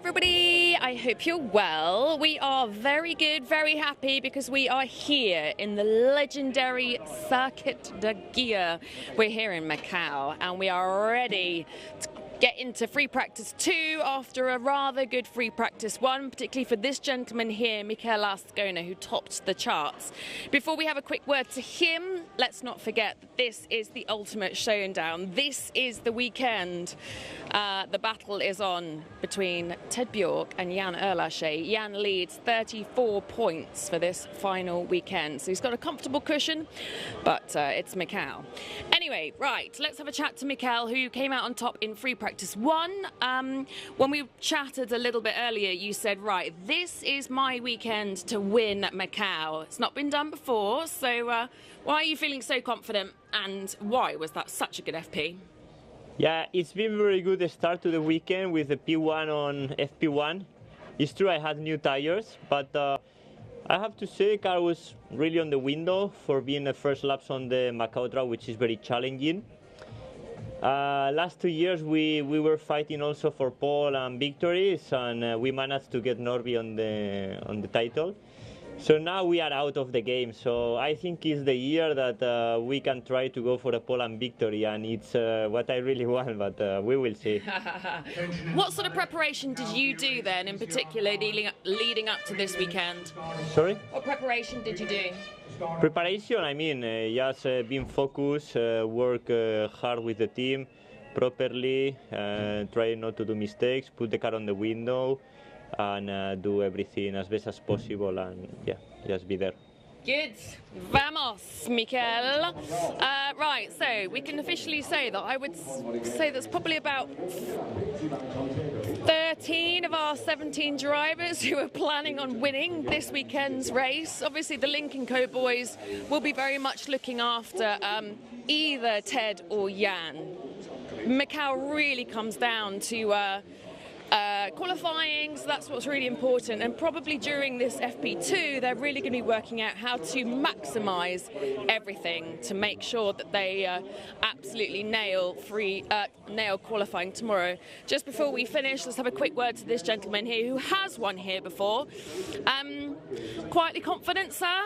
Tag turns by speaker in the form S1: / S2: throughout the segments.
S1: everybody, I hope you're well. We are very good, very happy because we are here in the legendary Circuit de Guia. We're here in Macau and we are ready to get into free practice 2 after a rather good free practice 1, particularly for this gentleman here, Michael Ascona, who topped the charts. Before we have a quick word to him, let's not forget that this is the ultimate showdown. This is the weekend. The battle is on between Ted Bjork and Jan Erlache. Jan leads 34 points for this final weekend, so he's got a comfortable cushion, but it's Macau. Anyway, right, let's have a chat to Michael, who came out on top in free practice 1. When we chatted a little bit earlier, you said, right, this is my weekend to win Macau. It's not been done before, so why are you feeling so confident, and why was that such a good FP?
S2: Yeah, it's been very good start to the weekend with the P1 on FP1. It's true I had new tires, but I have to say the car was really on the window for being the first laps on the Macau track, which is very challenging. Last 2 years we were fighting also for pole and victories, and we managed to get Norby on the title. So now we are out of the game, so I think it's the year that we can try to go for a pole and victory, and it's what I really want, but we will see.
S1: What sort of preparation did you do then, in particular, leading up to this weekend?
S2: Sorry?
S1: What preparation did you do?
S2: Preparation, I mean, just being focused, work hard with the team properly, try not to do mistakes, put the car on the window, and do everything as best as possible, and yeah, just be there.
S1: Good. Vamos, Michael. Right, so we can officially say that I would say that's probably about 13 of our 17 drivers who are planning on winning this weekend's race. Obviously, the Link & Co boys will be very much looking after either Ted or Jan. Macau really comes down to qualifying, so that's what's really important, and probably during this FP2 they're really going to be working out how to maximise everything to make sure that they absolutely nail qualifying tomorrow. Just before we finish, let's have a quick word to this gentleman here who has won here before. Quietly confident, sir?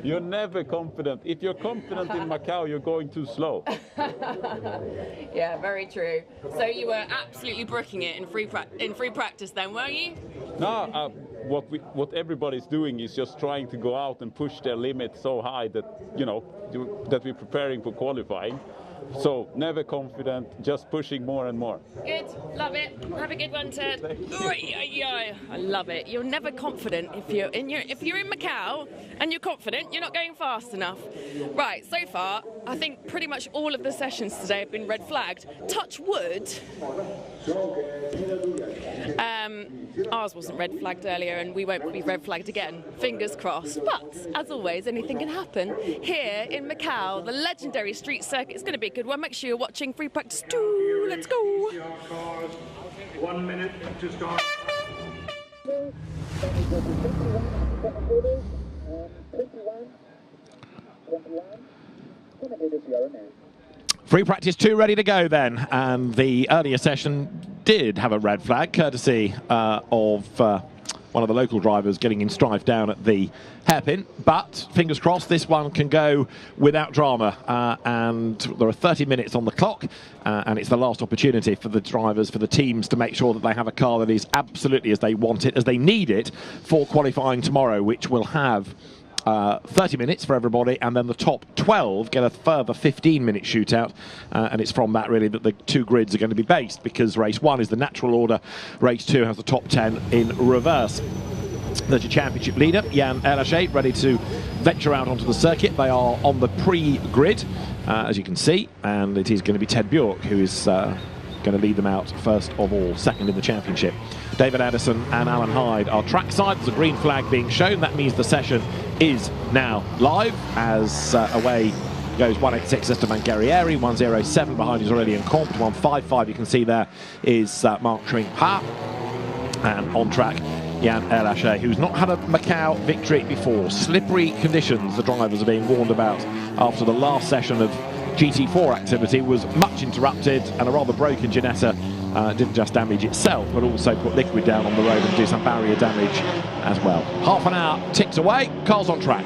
S3: You're never confident. If you're confident in Macau, you're going too slow.
S1: Yeah, very true. So you were absolutely brooking it in free practice then, were you?
S3: No, what everybody's doing is just trying to go out and push their limit so high that, you know, that we're preparing for qualifying. So never confident, just pushing more and more.
S1: Good, love it. Have a good one, Ted. I love it. You're never confident if you're in Macau and you're confident, you're not going fast enough. Right, so far, I think pretty much all of the sessions today have been red flagged. Touch wood. Ours wasn't red flagged earlier, and we won't be red flagged again. Fingers crossed. But as always, anything can happen here in Macau, the legendary street circuit. It's going to be a good one. Make sure you're watching free practice 2. Let's go.
S4: 1 minute to start.
S5: Free practice 2 ready to go then, and the earlier session did have a red flag courtesy of one of the local drivers getting in strife down at the hairpin, but fingers crossed this one can go without drama, and there are 30 minutes on the clock, and it's the last opportunity for the drivers, for the teams, to make sure that they have a car that is absolutely as they want it, as they need it for qualifying tomorrow, which will have 30 minutes for everybody, and then the top 12 get a further 15-minute shootout, and it's from that really that the 2 grids are going to be based, because race 1 is the natural order, race 2 has the top 10 in reverse. There's your championship leader, Jan Erlache, ready to venture out onto the circuit. They are on the Prix grid, as you can see, and it is going to be Ted Bjork who is going to lead them out first of all, second in the championship. David Anderson and Alan Hyde are trackside. There's a green flag being shown. That means the session is now live, as away goes 186 Esteban Guerrieri, 107 behind is Aurelien Comte, 155 you can see there is Mark Tring-Ha, and on track Jan Erlache, who's not had a Macau victory before. Slippery conditions the drivers are being warned about after the last session of GT4 activity was much interrupted, and a rather broken Ginetta didn't just damage itself, but also put liquid down on the road and do some barrier damage as well. Half an hour ticks away, cars on track.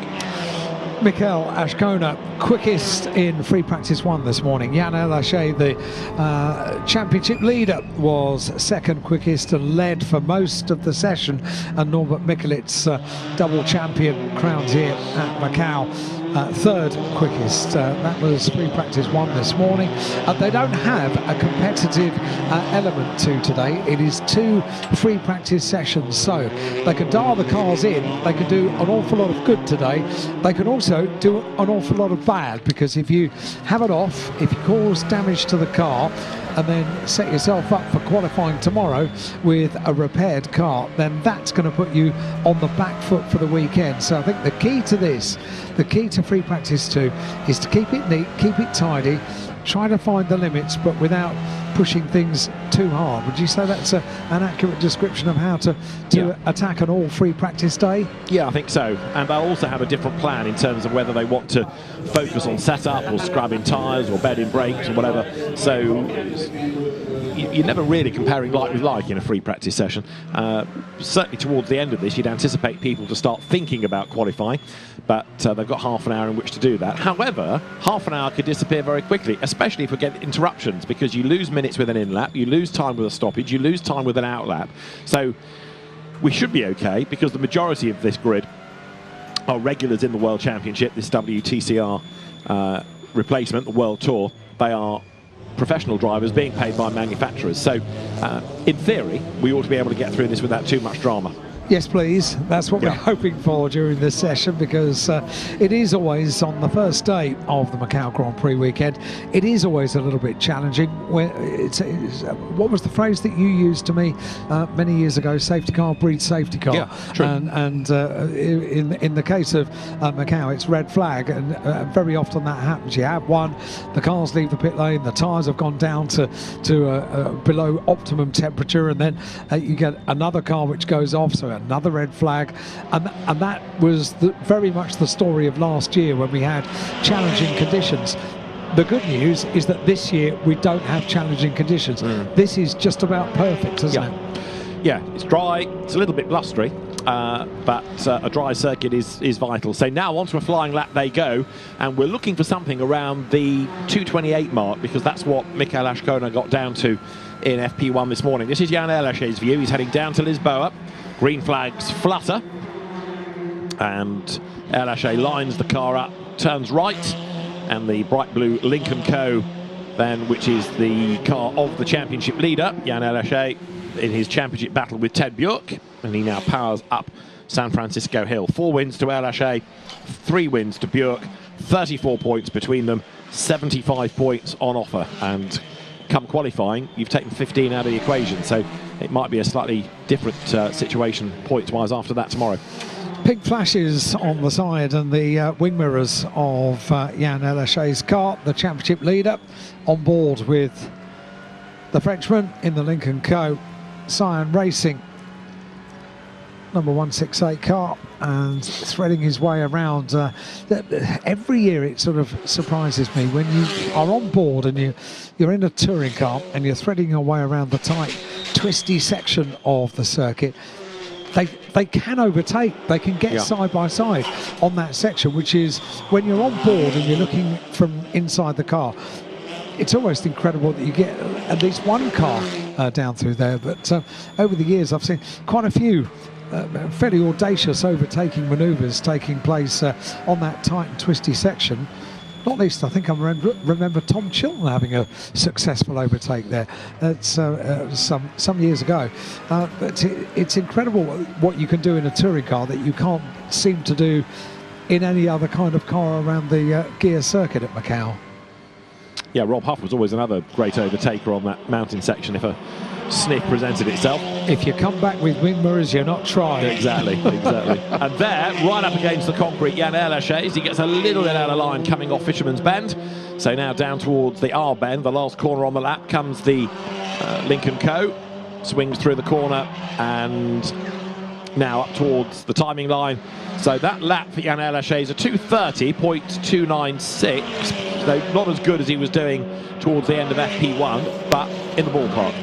S6: Mikel Ashkona, quickest in free practice 1 this morning. Jan Elaché, the championship leader, was second quickest and led for most of the session. And Norbert Mikelitz, double champion, crowns here at Macau, third quickest. That was free practice 1 this morning. They don't have a competitive element to today. It is 2 free practice sessions, so they can dial the cars in. They can do an awful lot of good today. They can also do an awful lot of bad, because if you have it off, if you cause damage to the car and then set yourself up for qualifying tomorrow with a repaired car, then that's going to put you on the back foot for the weekend. So I think the key to this, the key to free practice 2, is to keep it neat, keep it tidy, try to find the limits, but without pushing things too hard. Would you say that's an accurate description of how to attack an all free practice day? Yeah, I think so. And they'll also have a different plan in terms of whether they want to focus on setup or scrubbing tyres or bedding brakes or whatever. So you're never really comparing like with like in a free practice session. Certainly towards the end of this, you'd anticipate people to start thinking about qualifying, but they've got half an hour in which to do that. However, half an hour could disappear very quickly, especially if we get interruptions, because you lose minutes with an in-lap, you lose time with a stoppage, you lose time with an out-lap. So we should be okay, because the majority of this grid are regulars in the World Championship, this WTCR replacement, the World Tour. They are professional drivers being paid by manufacturers. So in theory, we ought to be able to get through this without too much drama. Yes, please. That's what we're hoping for during this session, because it is always, on the first day of the Macau Grand Prix weekend, it is always a little bit challenging. What was the phrase that you used to me many years ago? Safety car breeds safety car. Yeah, true. And in the case of Macau, it's red flag, and very often that happens. You have one, the cars leave the pit lane, the tyres have gone down to below optimum temperature, and then you get another car which goes off, so another red flag, and that was very much the story of last year when we had challenging conditions. The good news is that this year we don't have challenging conditions. This is just about perfect, isn't it? Yeah, it's dry, it's a little bit blustery, but a dry circuit is vital. So now onto a flying lap they go, and we're looking for something around the 2:28 mark, because that's what Mikel Ashkona got down to in FP1 this morning. This is Jan Elaché's view. He's heading down to Lisboa. Green flags flutter, and Elaché lines the car up, turns right, and the bright blue Lincoln Co. then, which is the car of the championship leader, Jan Elaché, in his championship battle with Ted Bjork, and he now powers up San Francisco Hill. 4 wins to Elaché, 3 wins to Bjork, 34 points between them, 75 points on offer, and come qualifying, you've taken 15 out of the equation, so it might be a slightly different situation points-wise after that tomorrow. Pink flashes on the side and the wing mirrors of Jan Elaché's car, the championship leader, on board with the Frenchman in the Lincoln Co. Cyan Racing, number 168 car, and threading his way around. Every year it sort of surprises me when you are on board and you're in a touring car and you're threading your way around the tight, twisty section of the circuit. They can overtake, they can get side by side on that section, which is when you're on board and you're looking from inside the car. It's almost incredible that you get at least one car down through there, but over the years I've seen quite a few fairly audacious overtaking manoeuvres taking place on that tight and twisty section. Not least, I think I remember Tom Chilton having a successful overtake there. That's some years ago. But it's incredible what you can do in a touring car that you can't seem to do in any other kind of car around the Guia circuit at Macau. Yeah, Rob Huff was always another great overtaker on that mountain section if a sniff presented itself. If you come back with wing mirrors, you're not trying. Exactly, exactly. And there, right up against the concrete, Jan Elaché, he gets a little bit out of line coming off Fisherman's Bend. So now down towards the R bend, the last corner on the lap, comes the Lincoln Co. Swings through the corner and now up towards the timing line. So that lap for Jan Elaché is a 2:30.296.
S5: though not as good as he was doing towards the end of FP1, but in the ballpark.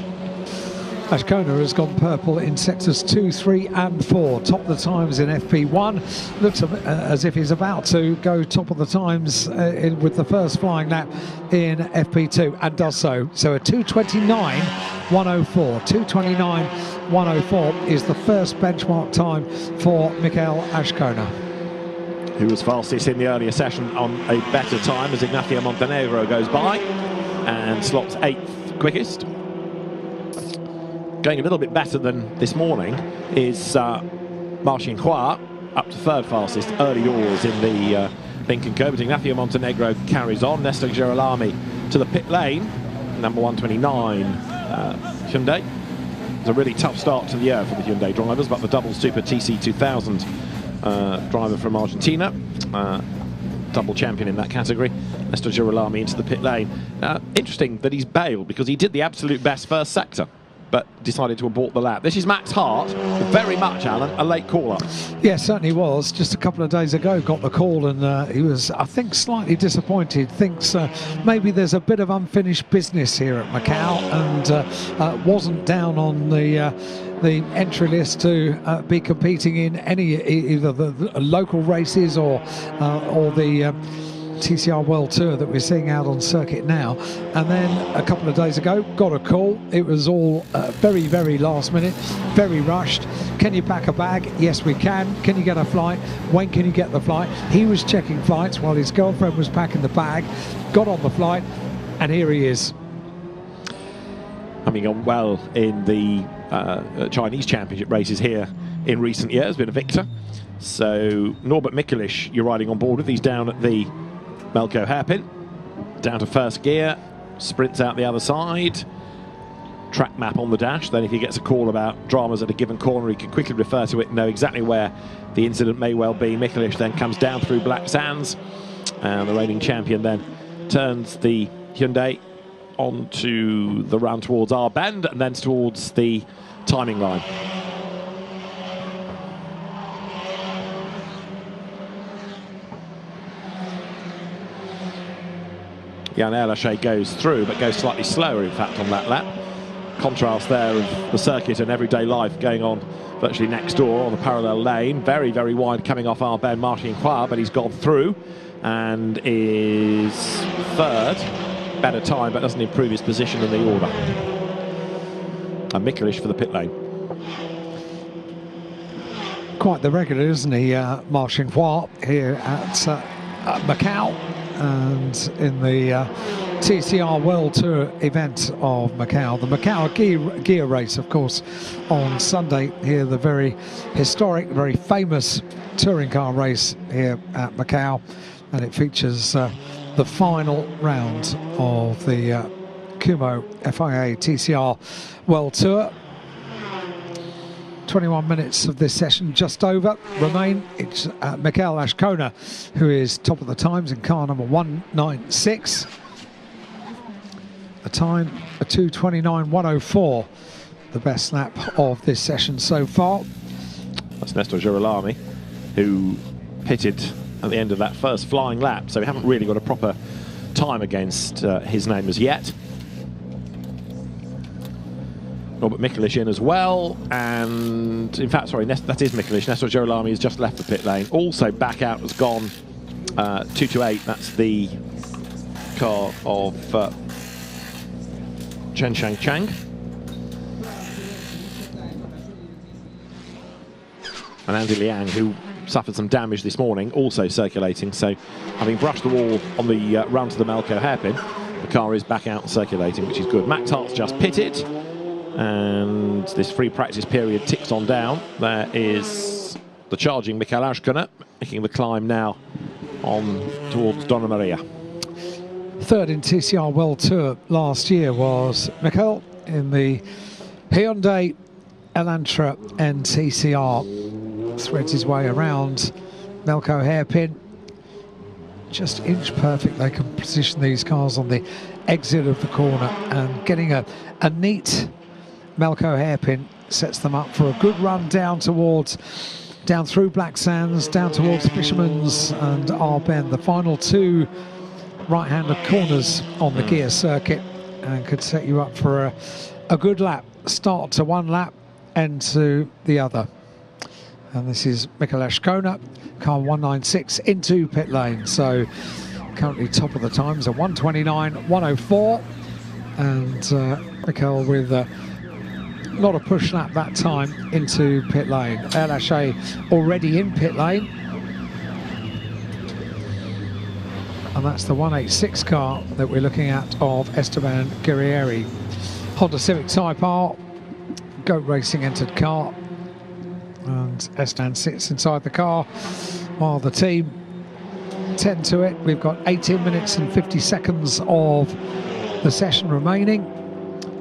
S6: Ashkona has gone purple in sectors 2, 3 and 4. Top of the times in FP1. Looks as if he's about to go top of the times with the first flying lap in FP2, and does so. So a 2:29.104. 2:29.104 is the first benchmark time for Michael Ashkona,
S5: who was fastest in the earlier session on a better time as Ignacio Montenegro goes by and slots 8th quickest. Going a little bit better than this morning is Marcin Hua, up to 3rd fastest, early doors in the Lincoln Co. But Ignacio Montenegro carries on. Nestor Girolami to the pit lane, number 129 Hyundai. It's a really tough start to the year for the Hyundai drivers, but the double Super TC2000 driver from Argentina, double champion in that category, Nestor Girolami into the pit lane. Interesting that he's bailed, because he did the absolute best first sector, but decided to abort the lap. This is Max Hart, very much, Alan, a late caller.
S6: Yeah, certainly was. Just a couple of days ago got the call, and he was, I think, slightly disappointed. Thinks maybe there's a bit of unfinished business here at Macau, and wasn't down on the entry list to be competing in any either the local races or the TCR World Tour that we're seeing out on circuit now. And then a couple of days ago got a call. It was all very, very last minute, very rushed. Can you pack a bag? Yes, we can. Can you get a flight? When can you get the flight? He was checking flights while his girlfriend was packing the bag, got on the flight, and here he is.
S5: Having gone well in the Chinese Championship races here in recent years, been a victor. So Norbert Mikulic, you're riding on board with. He's down at the Melco hairpin, down to 1st gear, sprints out the other side, track map on the dash. Then if he gets a call about dramas at a given corner, he can quickly refer to it and know exactly where the incident may well be. Mikulic then comes down through Black Sands, and the reigning champion then turns the Hyundai onto the run towards our bend and then towards the timing line. Jan Lachey goes through, but goes slightly slower, in fact, on that lap. Contrast there of the circuit and everyday life going on virtually next door on the parallel lane. Very, very wide coming off our Ben Martin Hua, but he's gone through and is 3rd. Better time, but doesn't improve his position in the order. And Mikulic for the pit lane.
S6: Quite the regular, isn't he, Marcin Hua, here at Macau, and in the TCR World Tour event of Macau. The Macau Guia race, of course, on Sunday here, the very historic, very famous touring car race here at Macau, and it features the final round of the Kumho FIA TCR World Tour. 21 minutes of this session just over remain. It's Michael Ashkona who is top of the times in car number 196. A time, a 2:29.104, the best lap of this session so far.
S5: That's Nestor Girolami, who pitted at the end of that first flying lap, so we haven't really got a proper time against his name as yet. Norbert Mikulic in as well, and in fact, sorry, that is Mikulic. Nestor Girolami has just left the pit lane. Also back out has gone 228. That's the car of Chen Chang. And Andy Liang, who suffered some damage this morning, also circulating. So having brushed the wall on the run to the Melco hairpin, the car is back out and circulating, which is good. Max Hart's just pitted, and this free practice period ticks on down. There is the charging Michael Ashkona, making the climb now on towards Donna Maria.
S6: 3rd in TCR World Tour last year was Michael in the Hyundai Elantra NTCR. Threads his way around Melco hairpin. Just inch perfect. They can position these cars on the exit of the corner, and getting a neat Melco hairpin sets them up for a good run down through Black Sands, down towards Fisherman's and Arbenne. The final 2 right-handed corners on the Guia circuit and could set you up for a good lap. Start to one lap, end to the other. And this is Mikel Ashkona, car 196 into pit lane. So currently top of the times, a 1:29.104. And Mikel with not a push lap that time into pit lane. El Haché already in pit lane. And that's the 186 car that we're looking at of Esteban Guerrieri. Honda Civic Type R, Goat Racing entered car. And Esteban sits inside the car while the team tend to it. We've got 18 minutes and 50 seconds of the session remaining.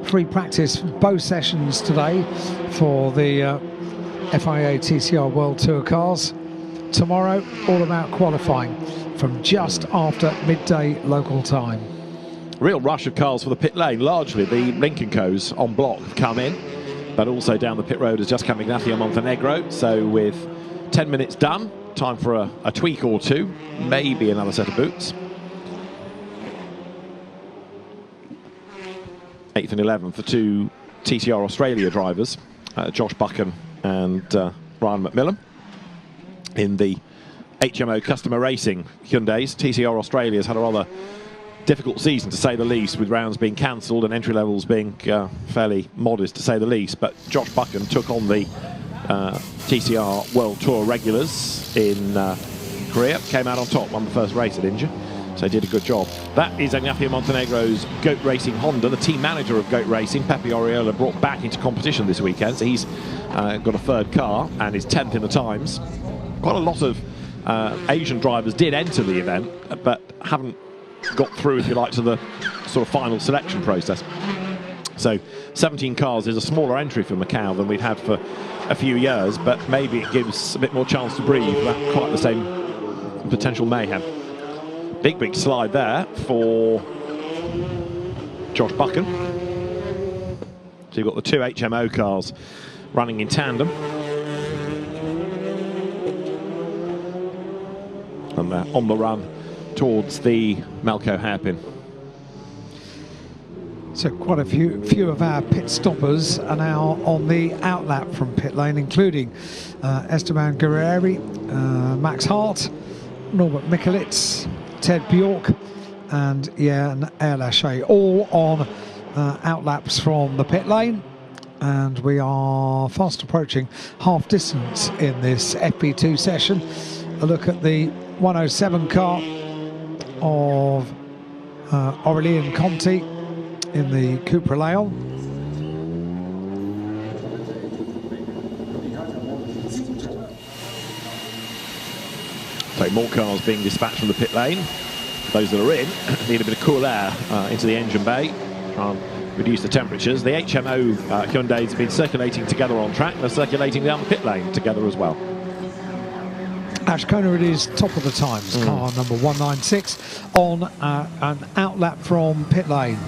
S6: Free practice for both sessions today for the FIA TCR World Tour cars. Tomorrow, all about qualifying from just after midday local time.
S5: Real rush of cars for the pit lane. Largely the Lincoln Co's on block have come in, but also down the pit road has just come Ignacio Montenegro. So with 10 minutes done, time for a tweak or two, maybe another set of boots. 8th and 11th, the two TCR Australia drivers, Josh Buchan and Ryan McMillan, in the HMO Customer Racing Hyundais. TCR Australia has had a rather difficult season, to say the least, with rounds being cancelled and entry levels being fairly modest, to say the least. But Josh Buchan took on the TCR World Tour regulars in Korea, came out on top, won the first race at India, so he did a good job. That is Ignacio Montenegro's Goat Racing Honda, the team manager of Goat Racing. Pepe Oriola brought back into competition this weekend, so he's got a third car and is 10th in the times. Quite a lot of Asian drivers did enter the event, but haven't got through, if you like, to the sort of final selection process. So 17 cars is a smaller entry for Macau than we've had for a few years, but maybe it gives a bit more chance to breathe without quite the same potential mayhem. Big slide there for Josh Buchan. So you've got the two HMO cars running in tandem. And they're on the run towards the Macau hairpin.
S6: So quite a few of our pit stoppers are now on the outlap from pit lane, including Esteban Guerrieri, Max Hart, Norbert Mikulits, Ted Bjork, and Jan El Haché, all on outlaps from the pit lane. And we are fast approaching half distance in this FP2 session. A look at the 107 car of Aurelien Conti in the Cupra Leon.
S5: So more cars being dispatched from the pit lane. Those that are in need a bit of cool air into the engine bay, try and reduce the temperatures. The HMO Hyundais have been circulating together on track. They're circulating down the pit lane together as well.
S6: Ashkona, it is top of the times, car number 196 on an outlap from pit lane.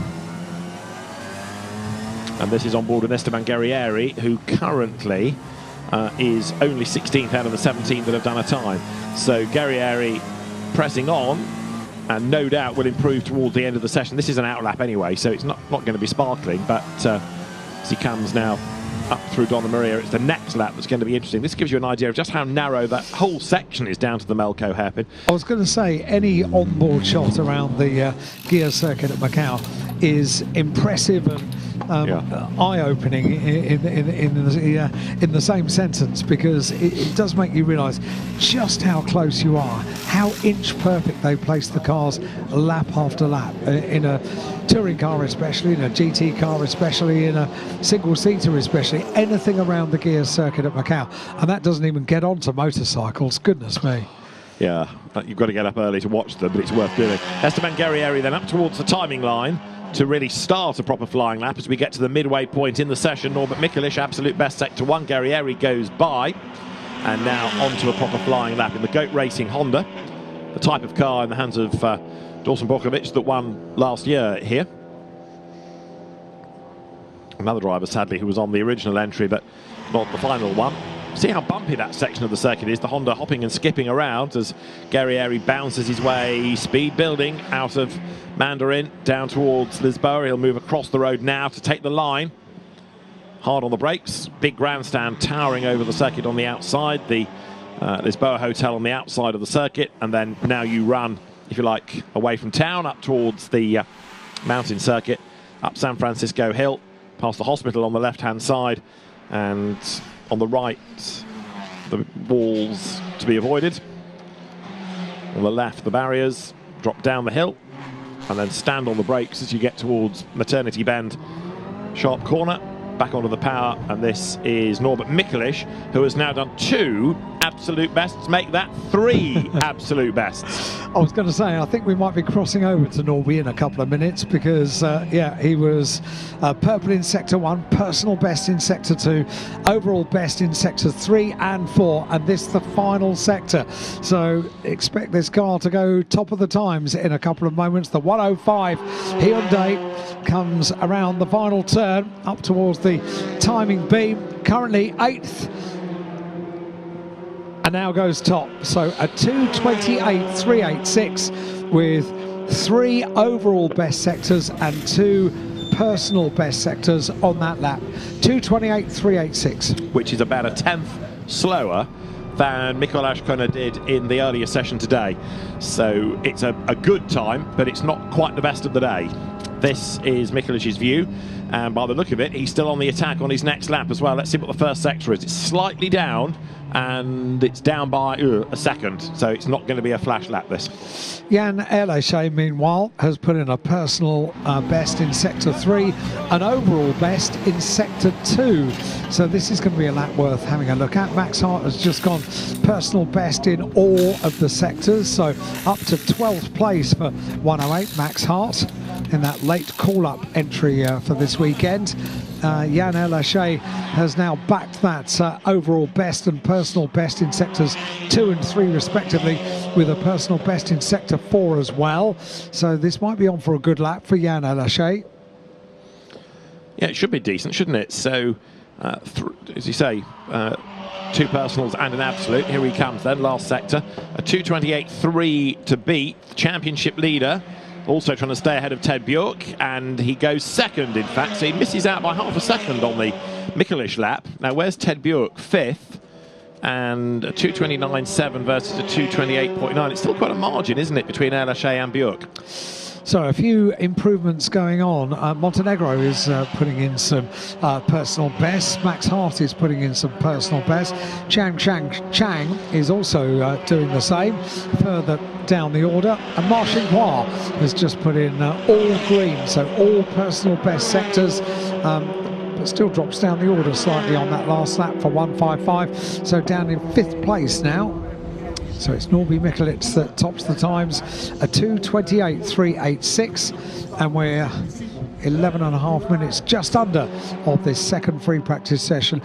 S5: And this is on board with Esteban Guerrieri, who currently is only 16th out of the 17 that have done a time. So Guerrieri pressing on, and no doubt will improve towards the end of the session. This is an outlap anyway, so it's not going to be sparkling, but as he comes now up through Donna Maria, it's the next lap that's going to be interesting. This gives you an idea of just how narrow that whole section is down to the Macau hairpin.
S6: I was going to say, any onboard shot around the Guia circuit at Macau is impressive and eye-opening in the same sentence, because it does make you realise just how close you are, how inch perfect they place the cars lap after lap, in a touring car especially, in a GT car especially, in a single-seater especially, anything around the Guia circuit at Macau. And that doesn't even get onto motorcycles, goodness me.
S5: Yeah, you've got to get up early to watch them, but it's worth doing. Esteban Guerrieri then up towards the timing line to really start a proper flying lap as we get to the midway point in the session. Norbert Mikulits, absolute best sector one. Guerrieri goes by, and now onto a proper flying lap in the Goat Racing Honda, the type of car in the hands of Dawson Borkovic that won last year here. Another driver, sadly, who was on the original entry but not the final one. See how bumpy that section of the circuit is. The Honda hopping and skipping around as Guerrieri bounces his way, speed building out of Mandarin down towards Lisboa. He'll move across the road now to take the line. Hard on the brakes. Big grandstand towering over the circuit on the outside. The Lisboa Hotel on the outside of the circuit. And then now you run, if you like, away from town up towards the mountain circuit, up San Francisco Hill, past the hospital on the left-hand side, and on the right, the walls to be avoided. On the left, the barriers. Drop down the hill and then stand on the brakes as you get towards Maternity Bend. Sharp corner, back onto the power, and this is Norbert Mikulich, who has now done 2 absolute bests, make that 3 absolute bests.
S6: I was going to say, I think we might be crossing over to Norby in a couple of minutes because, yeah, he was purple in Sector 1, personal best in Sector 2, overall best in Sector 3 and 4, and this the final sector. So expect this car to go top of the times in a couple of moments. The 105 Hyundai comes around the final turn up towards the timing beam, currently 8th. And now goes top. So a 2:28.386 with 3 overall best sectors and 2 personal best sectors on that lap. 2:28.386.
S5: Which is about a 10th slower than Mikael Ashkona did in the earlier session today. So it's a good time, but it's not quite the best of the day. This is Mikulich's view, and by the look of it, he's still on the attack on his next lap as well. Let's see what the first sector is. It's slightly down, and it's down by a second, so it's not going to be a flash lap, this.
S6: Jan Erlechet, meanwhile, has put in a personal best in Sector 3, an overall best in Sector 2. So this is going to be a lap worth having a look at. Max Hart has just gone personal best in all of the sectors, so up to 12th place for 108, Max Hart, in that late call-up entry for this weekend. Jan Erlechet has now backed that overall best and personal best in sectors 2 and 3 respectively, with a personal best in Sector 4 as well. So this might be on for a good lap for Jan Erlechet.
S5: Yeah, it should be decent, shouldn't it? So, as you say, 2 personals and an absolute. Here he comes then, last sector. A 2:28.3 to beat the championship leader. Also trying to stay ahead of Ted Bjork, and he goes second, in fact, so he misses out by half a second on the Mikulich lap. Now, where's Ted Bjork? 5th, and a 2:29.7 versus a 2:28.9. It's still quite a margin, isn't it, between Erlechet and Bjork?
S6: So a few improvements going on. Montenegro is putting in some personal bests. Max Hart is putting in some personal bests. Chang is also doing the same further down the order. And Marcin Hua has just put in all green, so all personal best sectors. But still drops down the order slightly on that last lap for 155. So down in 5th place now. So it's Norby Mikulich that tops the times, a 2:28.386, and we're 11.5 minutes just under of this second free practice session.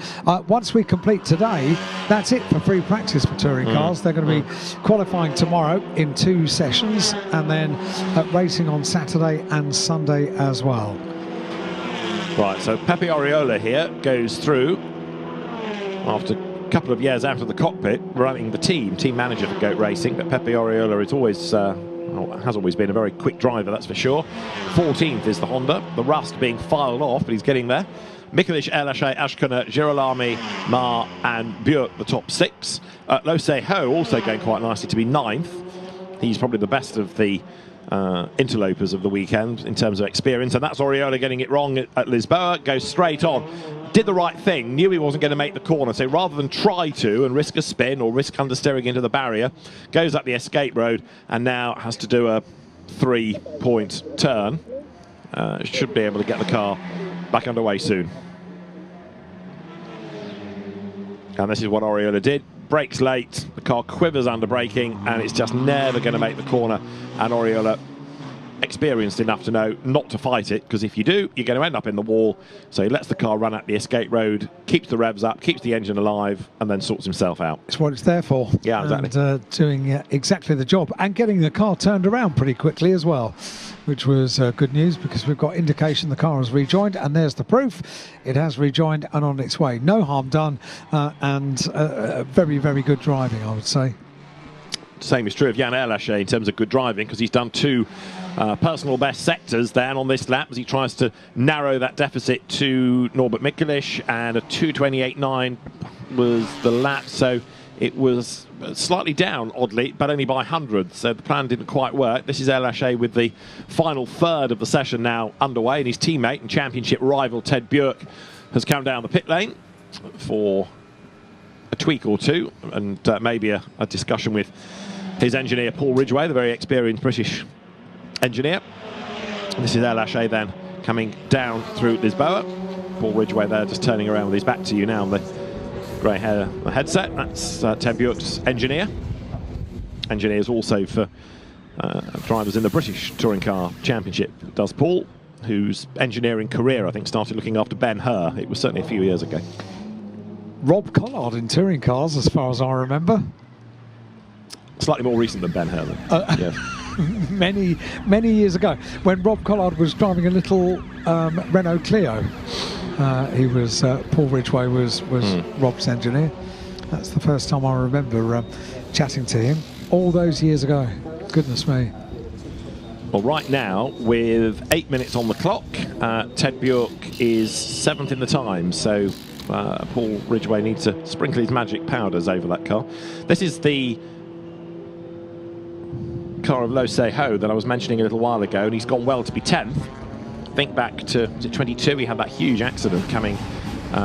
S6: Once we complete today, that's it for free practice for touring cars. They're going to be qualifying tomorrow in 2 sessions, and then racing on Saturday and Sunday as well.
S5: Right, so Pepe Oriola here goes through after couple of years out of the cockpit, running the team manager for Goat Racing, but Pepe Oriola is always has always been a very quick driver, that's for sure. 14th is the Honda, the rust being filed off, but he's getting there. Mikulich, Erlechet, Ashkona, Girolami, Ma and Björk, the top 6. Lo Se Ho also going quite nicely to be 9th. He's probably the best of the interlopers of the weekend in terms of experience, and that's Oriola getting it wrong at Lisboa. Goes straight on, did the right thing, knew he wasn't going to make the corner, so rather than try to and risk a spin or risk understeering into the barrier, goes up the escape road and now has to do a 3-point turn. Should be able to get the car back underway soon. And this is what Oriola did. Brakes late, the car quivers under braking, and it's just never going to make the corner. And Oriola experienced enough to know not to fight it, because if you do, you're going to end up in the wall. So he lets the car run at the escape road, keeps the revs up, keeps the engine alive, and then sorts himself out.
S6: It's what it's there for.
S5: Yeah, exactly.
S6: And doing exactly the job, and getting the car turned around pretty quickly as well, which was good news, because we've got indication the car has rejoined, and there's the proof. It has rejoined and on its way. No harm done, and very, very good driving, I would say.
S5: Same is true of Jan Erlacher in terms of good driving, because he's done 2 personal best sectors then on this lap as he tries to narrow that deficit to Norbert Mikulich, and a 2:28.9 was the lap, so it was slightly down, oddly, but only by hundreds, so the plan didn't quite work. This is Erlacher with the final third of the session now underway, and his teammate and championship rival Ted Björk has come down the pit lane for a tweak or two, and maybe a discussion with his engineer Paul Ridgway, the very experienced British engineer. And this is Erlacher then coming down through Lisboa. Paul Ridgway there just turning around with his back to you now on the grey hair headset. That's Ted Björk's engineer. Engineers also for drivers in the British Touring Car Championship, does Paul, whose engineering career I think started looking after Ben Hur. It was certainly a few years ago.
S6: Rob Collard in touring cars, as far as I remember.
S5: Slightly more recent than Ben Hur. Yeah.
S6: many years ago, when Rob Collard was driving a little Renault Clio. He was Paul Ridgway was Rob's engineer. That's the first time I remember chatting to him all those years ago. Goodness me.
S5: Well, right now, with 8 minutes on the clock, Ted Björk is 7th in the time, so Paul Ridgway needs to sprinkle his magic powders over that car. This is the car of Lo Se-ho that I was mentioning a little while ago, and he's gone well to be 10th. Think back to 22, he had that huge accident coming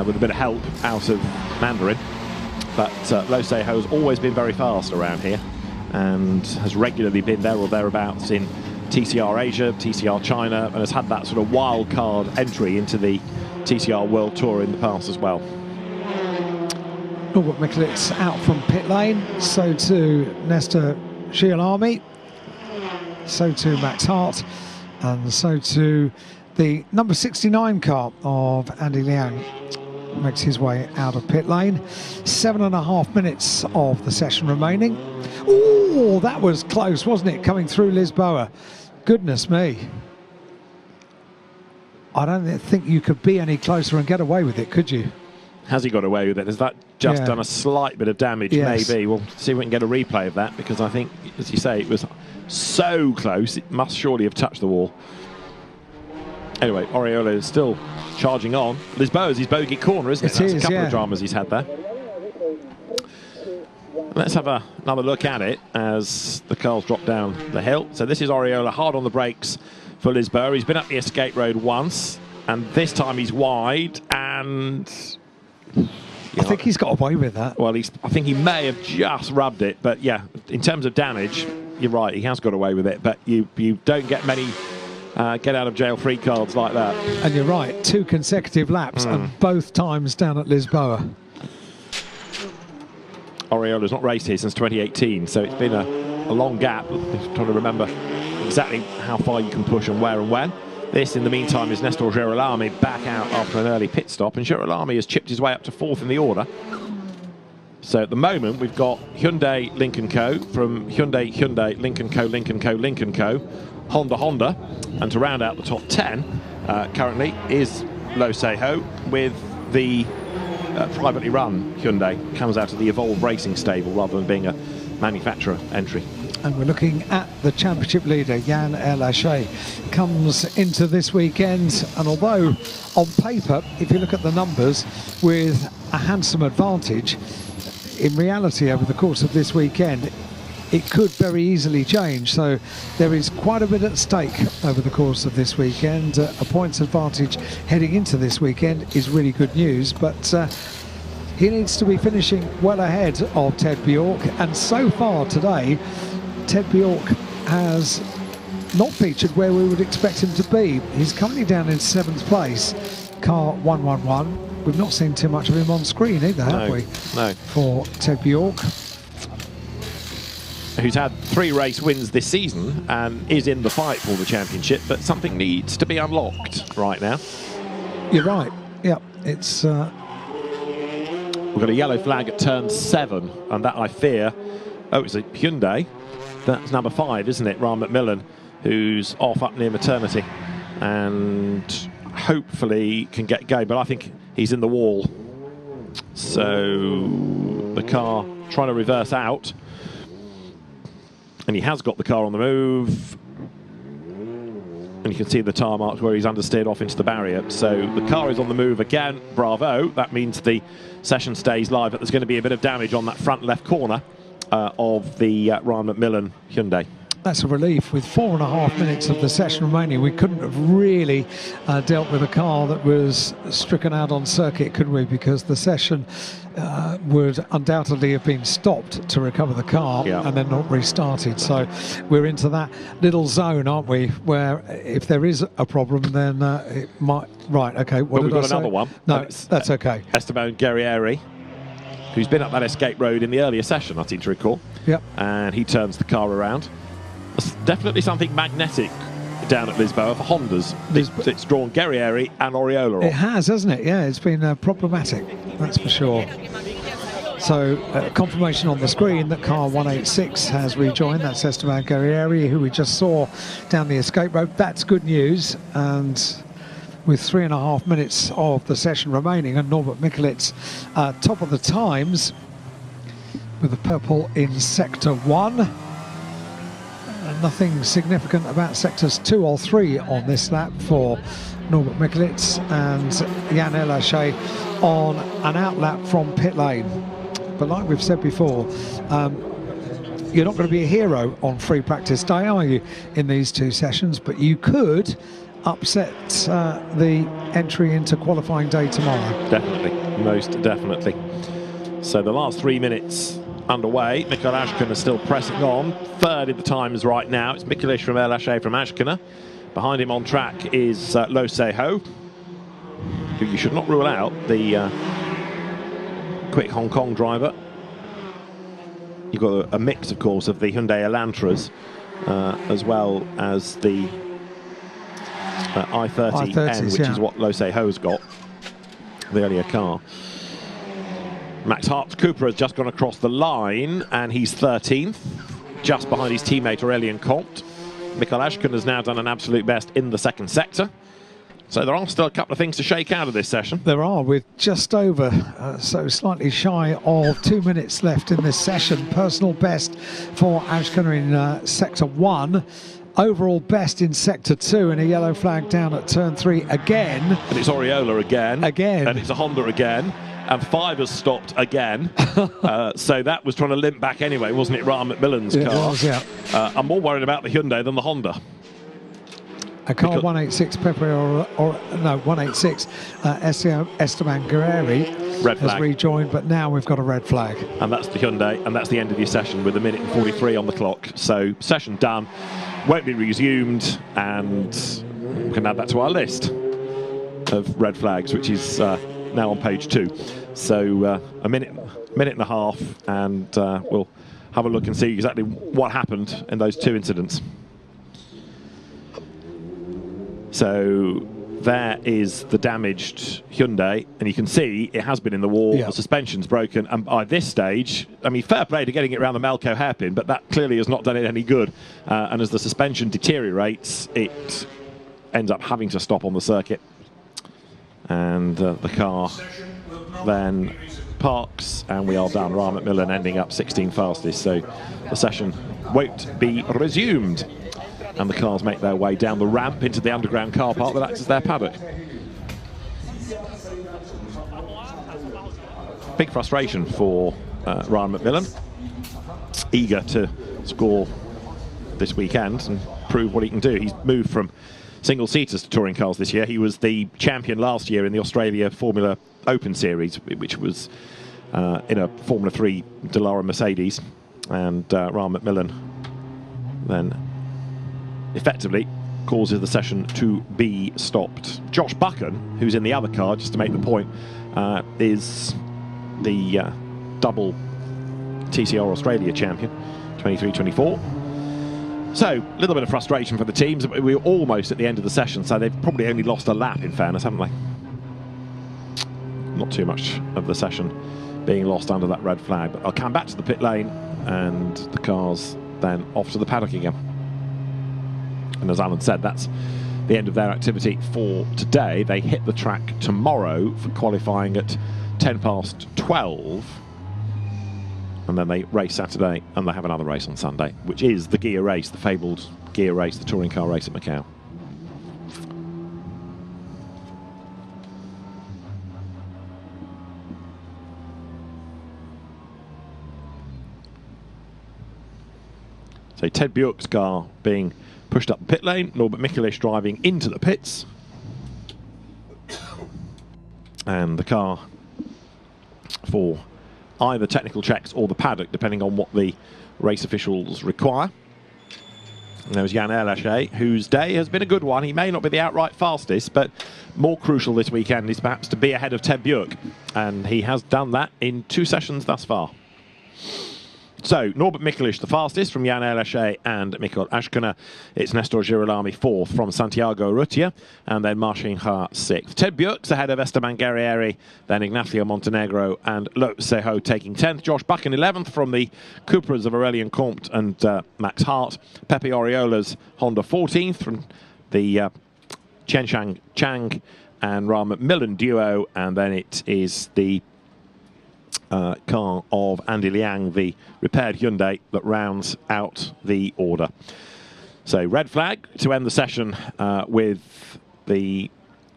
S5: with a bit of help out of Mandarin. But Lo Se-ho has always been very fast around here and has regularly been there or thereabouts in TCR Asia, TCR China, and has had that sort of wild card entry into the TCR World Tour in the past as well.
S6: Norbert Mikulich out from pit lane, so too Nestor Giolami, so too Max Hart, and so too the number 69 car of Andy Liang makes his way out of pit lane. 7.5 minutes of the session remaining. Oh, that was close, wasn't it, coming through Lisboa? Goodness me. I don't think you could be any closer and get away with it, could you?
S5: Has he got away with it? Has that just done a slight bit of damage? Yes. Maybe. We'll see if we can get a replay of that, because I think, as you say, it was so close, it must surely have touched the wall. Anyway, Oriola is still charging on. Lisboa is his bogey corner, isn't it? That's a couple of dramas he's had there. Let's have another look at it as the cars drop down the hill. So this is Oriola hard on the brakes for Lisboa. He's been up the escape road once, and this time he's wide, and
S6: I think he's got away with that.
S5: Well, I think he may have just rubbed it, but yeah, in terms of damage, you're right, he has got away with it, but you don't get many get out of jail free cards like that.
S6: And you're right, 2 consecutive laps, and both times down at Lisboa.
S5: Oriola's not raced here since 2018, so it's been a long gap. I'm trying to remember exactly how far you can push and where and when. This, in the meantime, is Nestor Girolami back out after an early pit stop, and Girolami has chipped his way up to 4th in the order. So at the moment, we've got Hyundai, Lincoln Co. from Hyundai, Hyundai, Lincoln Co., Lincoln Co., Lincoln Co., Honda, Honda, and to round out the top 10 currently is Lo Se-ho with the privately run Hyundai. Comes out of the Evolve Racing stable rather than being a manufacturer entry.
S6: And we're looking at the championship leader, Jan Erlacher, comes into this weekend, and although on paper, if you look at the numbers, with a handsome advantage, in reality over the course of this weekend it could very easily change. So there is quite a bit at stake over the course of this weekend. A points advantage heading into this weekend is really good news, but he needs to be finishing well ahead of Ted Björk, and so far today Ted Björk has not featured where we would expect him to be. He's currently down in 7th place, car 111. We've not seen too much of him on screen either, have we?
S5: No.
S6: For Ted Björk.
S5: who's had 3 race wins this season and is in the fight for the championship, but something needs to be unlocked right now.
S6: You're right. Yeah, it's...
S5: We've got a yellow flag at turn 7, and that, I fear... Oh, it's a Hyundai. That's number 5, isn't it? Ryan McMillan, who's off up near maternity and hopefully can get going, but I think he's in the wall. So the car trying to reverse out, and he has got the car on the move, and you can see the tyre marks where he's understeered off into the barrier. So the car is on the move again. Bravo. That means the session stays live, but there's going to be a bit of damage on that front left corner of the Ryan McMillan Hyundai.
S6: That's a relief. With 4.5 minutes of the session remaining, we couldn't have really dealt with a car that was stricken out on circuit, could we? Because the session would undoubtedly have been stopped to recover the car and then not restarted. So we're into that little zone, aren't we, where if there is a problem, then it might... Right, OK. What
S5: we've
S6: did I
S5: got
S6: say?
S5: another one.
S6: No, that's OK.
S5: Esteban Guerrieri, who's been up that escape road in the earlier session, I seem to recall.
S6: Yep.
S5: And he turns the car around. There's definitely something magnetic down at Lisboa for Hondas. It's drawn Guerrieri and Oriola off.
S6: It has, hasn't it? Yeah, it's been problematic, that's for sure. So confirmation on the screen that car 186 has rejoined. That's Esteban Guerrieri, who we just saw down the escape road. That's good news. And with 3.5 minutes of the session remaining, and Norbert Mikulits top of the times with the purple in sector 1. Nothing significant about sectors 2 or 3 on this lap for Norbert Mikulits and Jan Elaché on an outlap from pit lane. But like we've said before, you're not going to be a hero on free practice day, are you, in these 2 sessions? But you could upset the entry into qualifying day tomorrow.
S5: Definitely, most definitely. So the last 3 minutes underway. Mikael Ashkana still pressing on. 3rd in the times right now. It's Mikulish from Elaché from Ashkana. Behind him on track is Lo Se-ho, who you should not rule out, the quick Hong Kong driver. You've got a mix, of course, of the Hyundai Elantras as well as the i30N, which is what Lo Se-ho's got, the earlier car. Max Hart's Cooper has just gone across the line, and he's 13th, just behind his teammate Aurélien Comte. Mikael Ashkana has now done an absolute best in the 2nd sector. So there are still a couple of things to shake out of this session.
S6: There are, with just over, so slightly shy of 2 minutes left in this session. Personal best for Ashkana in sector 1. Overall best in sector 2, and a yellow flag down at turn 3 again.
S5: And it's Oriola again.
S6: And
S5: it's a Honda again. And 5 has stopped again. So that was trying to limp back anyway, wasn't it, Ryan McMillan's car?
S6: It was, yeah.
S5: I'm more worried about the Hyundai than the Honda.
S6: A car 186 no, 186 Esteban Guerrieri has rejoined, but now we've got a red flag.
S5: And that's the Hyundai, and that's the end of your session with 1:43 on the clock. So session done, won't be resumed, and we can add that to our list of red flags, which is now on page 2. So a minute and a half, and we'll have a look and see exactly what happened in those 2 incidents. So there is the damaged Hyundai, and you can see it has been in the wall. The suspension's broken, and by this stage, I mean, fair play to getting it around the Malco hairpin, but that clearly has not done it any good. And as the suspension deteriorates, it ends up having to stop on the circuit. And the car then parks, and we are down. Ryan McMillan ending up 16 fastest, so the session won't be resumed. And the cars make their way down the ramp into the underground car park that acts as their paddock. Big frustration for Ryan McMillan, eager to score this weekend and prove what he can do. He's moved from single-seaters to touring cars this year. He was the champion last year in the Australia Formula Open Series, which was in a Formula 3 Dallara Mercedes. And Ryan McMillan then effectively causes the session to be stopped. Josh Buchan, who's in the other car, just to make the point, is the double TCR Australia champion, 23-24. So, a little bit of frustration for the teams. We were almost at the end of the session, so they've probably only lost a lap, in fairness, haven't they? Not too much of the session being lost under that red flag. But I'll come back to the pit lane, and the cars then off to the paddock again. And as Alan said, that's the end of their activity for today. They hit the track tomorrow for qualifying at 12:10. And then they race Saturday, and they have another race on Sunday, which is the Guia race, the fabled Guia race, the touring car race at Macau. So Ted Buick's car being pushed up the pit lane, Norbert Mikulisch driving into the pits. And the car for either technical checks or the paddock, depending on what the race officials require. And there was Jan Erlaché, whose day has been a good one. He may not be the outright fastest, but more crucial this weekend is perhaps to be ahead of Ted Buick. And he has done that in 2 sessions thus far. So, Norbert Mikulisch, the fastest from Jan Erlaché and Mikkel Ashkona. It's Nestor Girolami, 4th from Santiago Urrutia, and then Marcin Ha, 6th. Ted Buick's ahead of Esteban Guerrieri, then Ignacio Montenegro and Lo Seho taking 10th. Josh Buchan, 11th from the Cupras of Aurelien Comte and Max Hart. Pepe Oriola's Honda, 14th from the Chen Chang and Ra McMillan duo, and then it is the car of Andy Liang, the repaired Hyundai, that rounds out the order. So red flag to end the session with the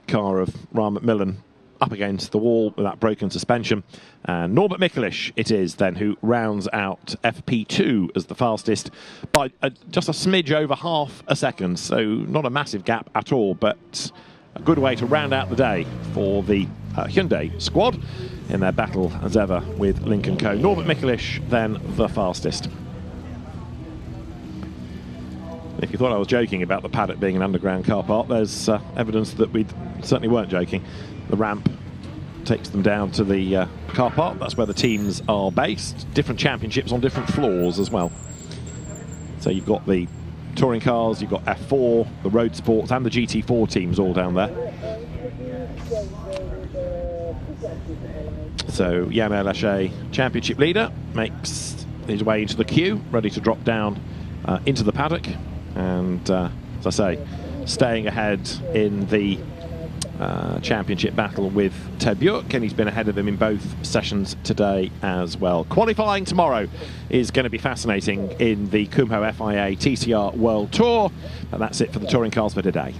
S5: car of Ra McMillan up against the wall with that broken suspension. And Norbert Mikulisch it is then who rounds out FP2 as the fastest by just a smidge over half a second. So not a massive gap at all, but a good way to round out the day for the Hyundai squad in their battle, as ever, with Lincoln Co. Norbert Mikulisch, then the fastest. If you thought I was joking about the paddock being an underground car park, there's evidence that we certainly weren't joking. The ramp takes them down to the car park. That's where the teams are based. Different championships on different floors as well. So you've got the touring cars, you've got F4, the road sports, and the GT4 teams all down there. So Jan Erlaché, championship leader, makes his way into the queue, ready to drop down into the paddock. And as I say, staying ahead in the championship battle with Ted Buick, and he's been ahead of him in both sessions today as well. Qualifying tomorrow is going to be fascinating in the Kumho FIA TCR World Tour. And that's it for the touring cars for today.